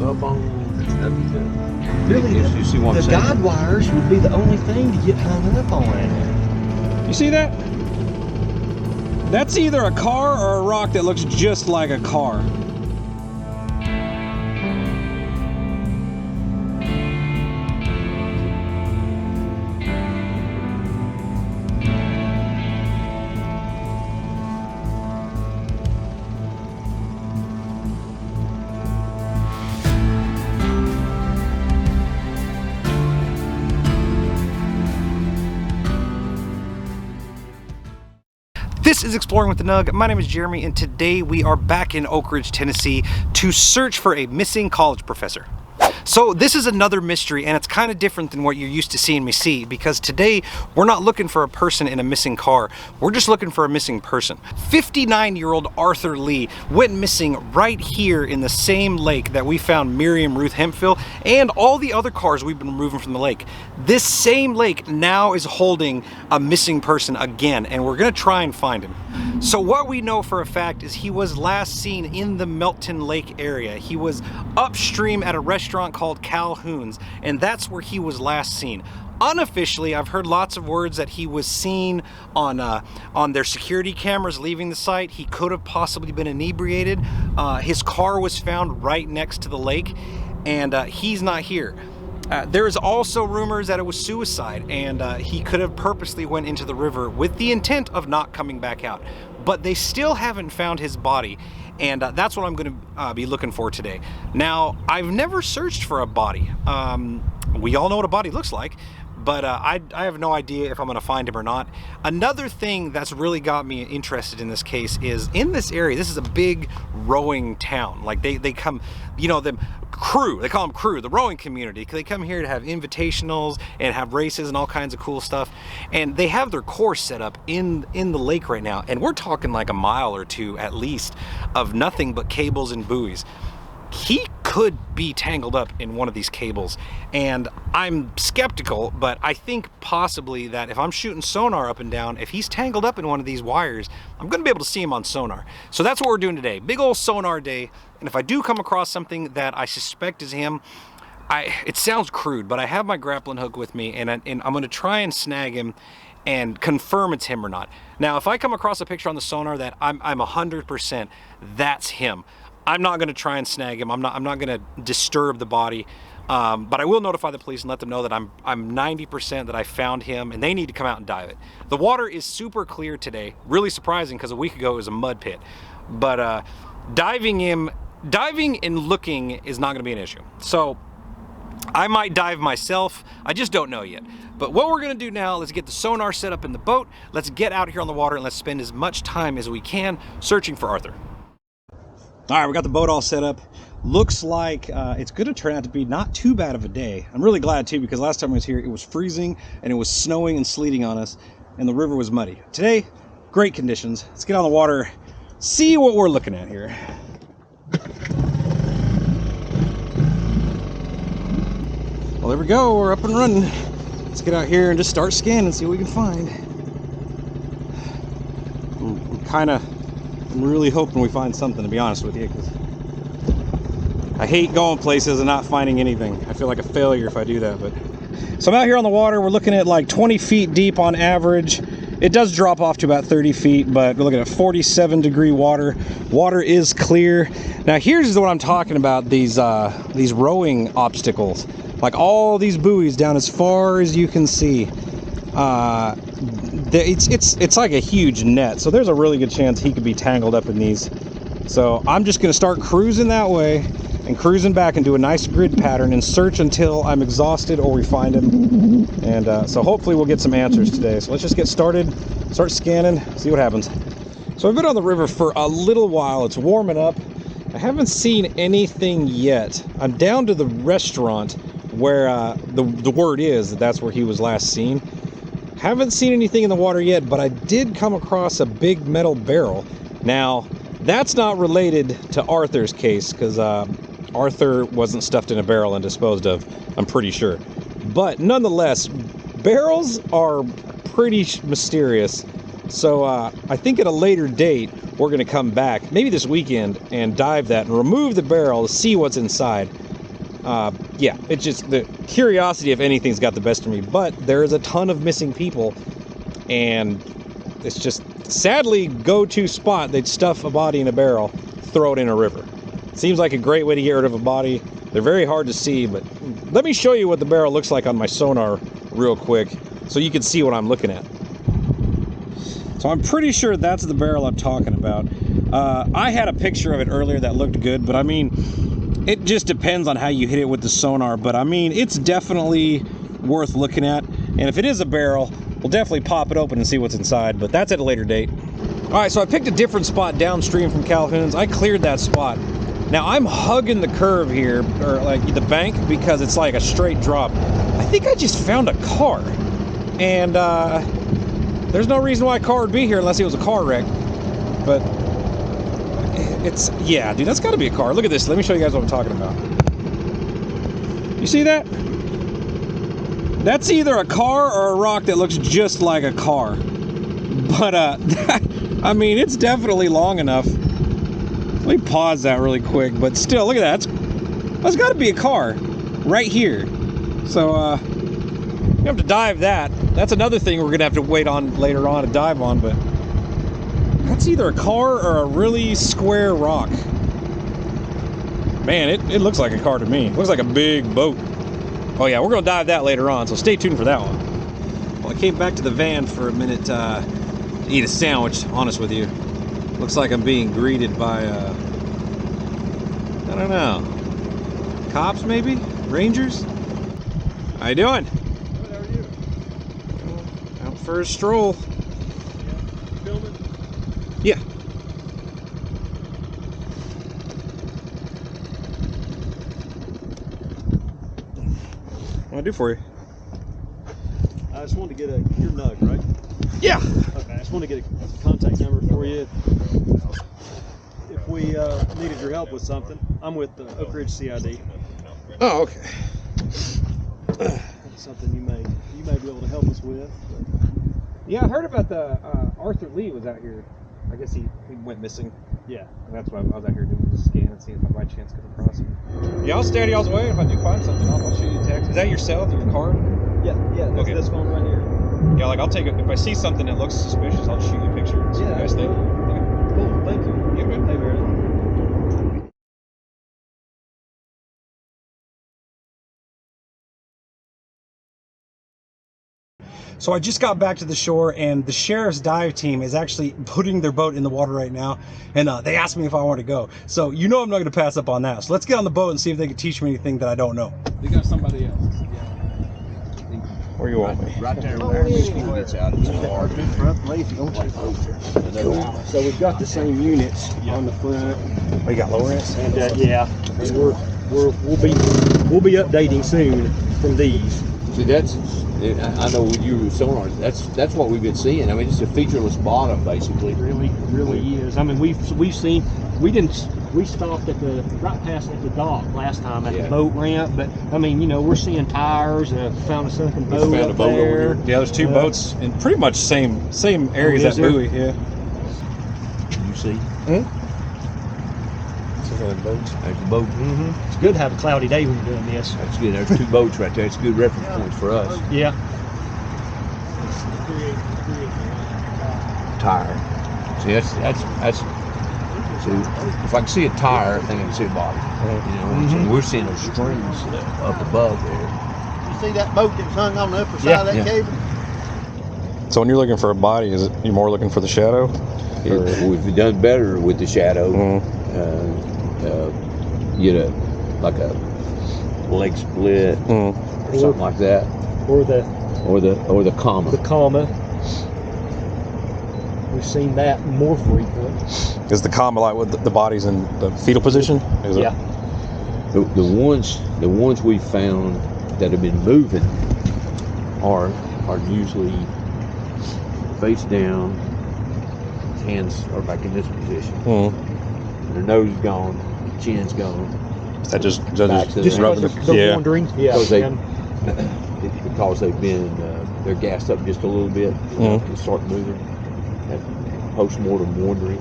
Up on that's Really, you see what I'm the saying? guide wires would be the only thing to get hung up on. You see that? That's either a car or a rock that looks just like a car. This is Exploring with the Nug. My name is Jeremy, and today we are back in Oak Ridge, Tennessee to search for a missing college professor. So this is another mystery, and it's kind of different than what you're used to seeing me see, because today we're not looking for a person in a missing car. We're just looking for a missing person. 59-year-old Arthur Lee went missing right here in the same lake that we found Miriam Ruth Hemphill and all the other cars we've been removing from the lake. This same lake now is holding a missing person again, and we're gonna try and find him. So what we know for a fact is he was last seen in the Melton Lake area. He was upstream at a restaurant called Calhoun's, and that's where he was last seen. Unofficially, I've heard lots of words that he was seen on their security cameras leaving the site. He could have possibly been inebriated. His car was found right next to the lake, and he's not here. There's also rumors that it was suicide, and he could have purposely went into the river with the intent of not coming back out. But they still haven't found his body, and that's what I'm going to be looking for today. Now, I've never searched for a body. We all know what a body looks like, but I have no idea if I'm going to find him or not. Another thing that's really got me interested in this case is in this area, this is a big rowing town. Like they come, you know, the crew, they call them crew, the rowing community. They come here to have invitationals and have races and all kinds of cool stuff. And they have their course set up in the lake right now. And we're talking like a mile or two at least of nothing but cables and buoys. He could be tangled up in one of these cables, and I'm skeptical, but I think possibly that if I'm shooting sonar up and down, if he's tangled up in one of these wires, I'm gonna be able to see him on sonar. So that's what we're doing today, big old sonar day. And if I do come across something that I suspect is him, it sounds crude, but I have my grappling hook with me, and I'm gonna try and snag him and confirm it's him or not. Now, if I come across a picture on the sonar that I'm 100% that's him, I'm not going to try and snag him. I'm not going to disturb the body, but I will notify the police and let them know that I'm 90% that I found him, and they need to come out and dive it. The water is super clear today, really surprising because a week ago it was a mud pit. But diving and looking is not going to be an issue. So I might dive myself. I just don't know yet. But what we're going to do now, let's get the sonar set up in the boat. Let's get out here on the water and let's spend as much time as we can searching for Arthur. All right, we got the boat all set up. Looks like it's going to turn out to be not too bad of a day. I'm really glad too, because last time I was here, it was freezing and it was snowing and sleeting on us, and the river was muddy. Today, great conditions. Let's get on the water, see what we're looking at here. Well, there we go. We're up and running. Let's get out here and just start scanning and see what we can find. I'm really hoping we find something, to be honest with you, because I hate going places and not finding anything. I feel like a failure if I do that. But so I'm out here on the water. We're looking at like 20 feet deep on average. It does drop off to about 30 feet, but we're looking at 47-degree water. Water is clear. Now here's what I'm talking about, these rowing obstacles. Like all these buoys down as far as you can see. It's like a huge net, so there's a really good chance he could be tangled up in these. So I'm just going to start cruising that way and cruising back and do a nice grid pattern and search until I'm exhausted or we find him. And so hopefully we'll get some answers today. So let's just get started, start scanning, see what happens. So I've been on the river for a little while. It's warming up. I haven't seen anything yet. I'm down to the restaurant where the word is that that's where he was last seen. Haven't seen anything in the water yet, but I did come across a big metal barrel. Now, that's not related to Arthur's case, because Arthur wasn't stuffed in a barrel and disposed of, I'm pretty sure. But nonetheless, barrels are pretty mysterious. So I think at a later date, we're going to come back, maybe this weekend, and dive that and remove the barrel to see what's inside. Yeah, it's just the curiosity if anything's got the best of me. But there is a ton of missing people, and it's just sadly go-to spot. They'd stuff a body in a barrel, throw it in a river. Seems like a great way to get rid of a body. They're very hard to see, but let me show you what the barrel looks like on my sonar real quick so you can see what I'm looking at. So I'm pretty sure that's the barrel I'm talking about. I had a picture of it earlier that looked good, but I mean, it just depends on how you hit it with the sonar. But I mean, it's definitely worth looking at. And if it is a barrel, we'll definitely pop it open and see what's inside, but that's at a later date. All right, so I picked a different spot downstream from Calhoun's. I cleared that spot. Now I'm hugging the curve here, or like the bank, because it's like a straight drop. I think I just found a car. And there's no reason why a car would be here unless it was a car wreck. But it's, yeah, dude, that's gotta be a car. Look at this, let me show you guys what I'm talking about. You see that? That's either a car or a rock that looks just like a car. But, I mean, it's definitely long enough. Let me pause that really quick, but still, look at that. That's gotta be a car right here. So, you have to dive that. That's another thing we're gonna have to wait on later on to dive on, but that's either a car or a really square rock. Man, it looks like a car to me. It looks like a big boat. Oh yeah, we're gonna dive that later on, so stay tuned for that one. Well, I came back to the van for a minute to eat a sandwich, honest with you. Looks like I'm being greeted by, I don't know, cops maybe? Rangers? How you doing? Good, how are you? Out for a stroll. Yeah. Filming? Yeah. What can I do for you? I just wanted to get your nug, right? Yeah. Okay, I just want to get a contact number for you. If we needed your help with something, I'm with Oak Ridge CID. Oh, okay. That's something you may be able to help us with. Yeah, I heard about the Arthur Lee was out here. I guess he went missing. Yeah. And that's why I was out here doing the scan and seeing if I by chance come across him. Yeah, I'll stay out of y'all's way. If I do find something, I'll shoot you a text. Is that your cell, your card? Yeah, that's Okay. this phone right here. Yeah, like I'll take it. If I see something that looks suspicious, I'll shoot you a picture and see what you guys think. absolutely. Yeah. Cool, thank you. Yeah, man. Hey, Meredith. So I just got back to the shore, and the sheriff's dive team is actually putting their boat in the water right now, and they asked me if I want to go. So you know I'm not going to pass up on that. So let's get on the boat and see if they can teach me anything that I don't know. We got somebody else. Where you want me? Right there. So we've got the same units on the front. Oh, you got Lawrence? And yeah, and we'll be updating soon from these. See, that's, I know with you sonar, that's what we've been seeing. I mean, it's a featureless bottom, basically. It really is. I mean, we've seen, we stopped at the right past at the dock last time at the boat ramp, but I mean, you know, we're seeing tires. Found a sunken boat. Found a boat over here. Yeah, there's two boats in pretty much same areas Oh, as is there? buoy. Yeah. You see? Boats. There's the boat. It's good to have a cloudy day when you're doing this. That's good. There's two boats right there. It's good reference points for us. Yeah. Tire. See, that's. See, if I can see a tire, I think I can see a body. You know, so we're seeing those strings up above there. You see that boat that's hung on the upper side of that cable? So when you're looking for a body, is it you more looking for the shadow? We've done better with the shadow. Get like a leg split or something like that, Or the comma. the comma. We've seen that more frequent. Is the comma like with the body's in the fetal position? Is Yeah. The ones we found that have been moving are usually face down, hands are back in this position. Their nose gone, chin's gone. That just Back to Just the- because they're wandering. Yeah. Because and because they've been they're gassed up just a little bit and start moving. That post-mortem wandering.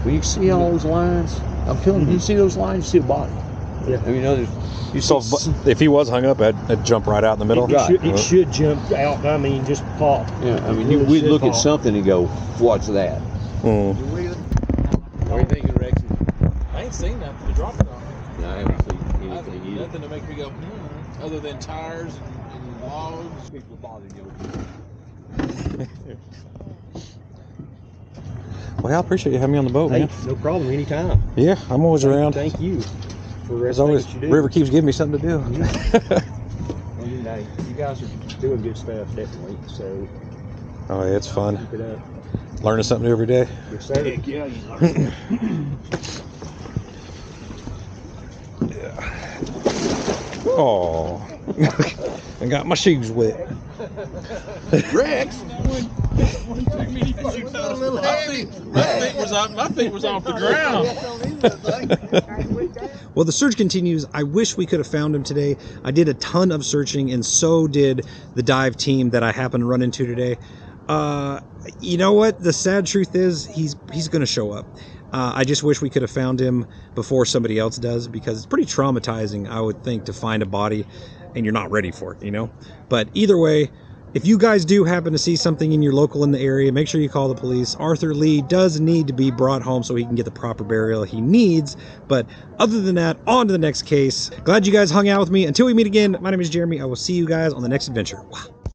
Will you see all those lines? I'm telling you, you see those lines, you see a body. Yeah. I mean, others. So if he was hung up, I'd jump right out in the middle. It should jump out. I mean, just pop. Yeah, I mean, Really we'd should look at pop. something and go, "What's that?" Mm. What do you think, Rex? I ain't seen nothing to drop it on. No, I haven't seen anything either. Nothing to make me go, other than tires and logs. People bother you. Well, I appreciate you having me on the boat, Hey, man. no problem. Anytime. Yeah, I'm always around. Thank you for As everything always, that you do. River keeps giving me something to do. I mean, hey, you guys are doing good stuff, definitely. So Oh, yeah, it's fun. keep it up. Learning something new every day. Yes, sir. Heck yeah, you learn. Oh, I got my shoes wet. Rex. My feet was off the ground. Well, the search continues. I wish we could have found him today. I did a ton of searching, and so did the dive team that I happened to run into today. You know what? The sad truth is he's going to show up. I just wish we could have found him before somebody else does, because it's pretty traumatizing, I would think, to find a body and you're not ready for it, you know? But either way, if you guys do happen to see something in your local in the area, make sure you call the police. Arthur Lee does need to be brought home so he can get the proper burial he needs. But other than that, on to the next case. Glad you guys hung out with me. Until we meet again, my name is Jeremy. I will see you guys on the next adventure. Wow.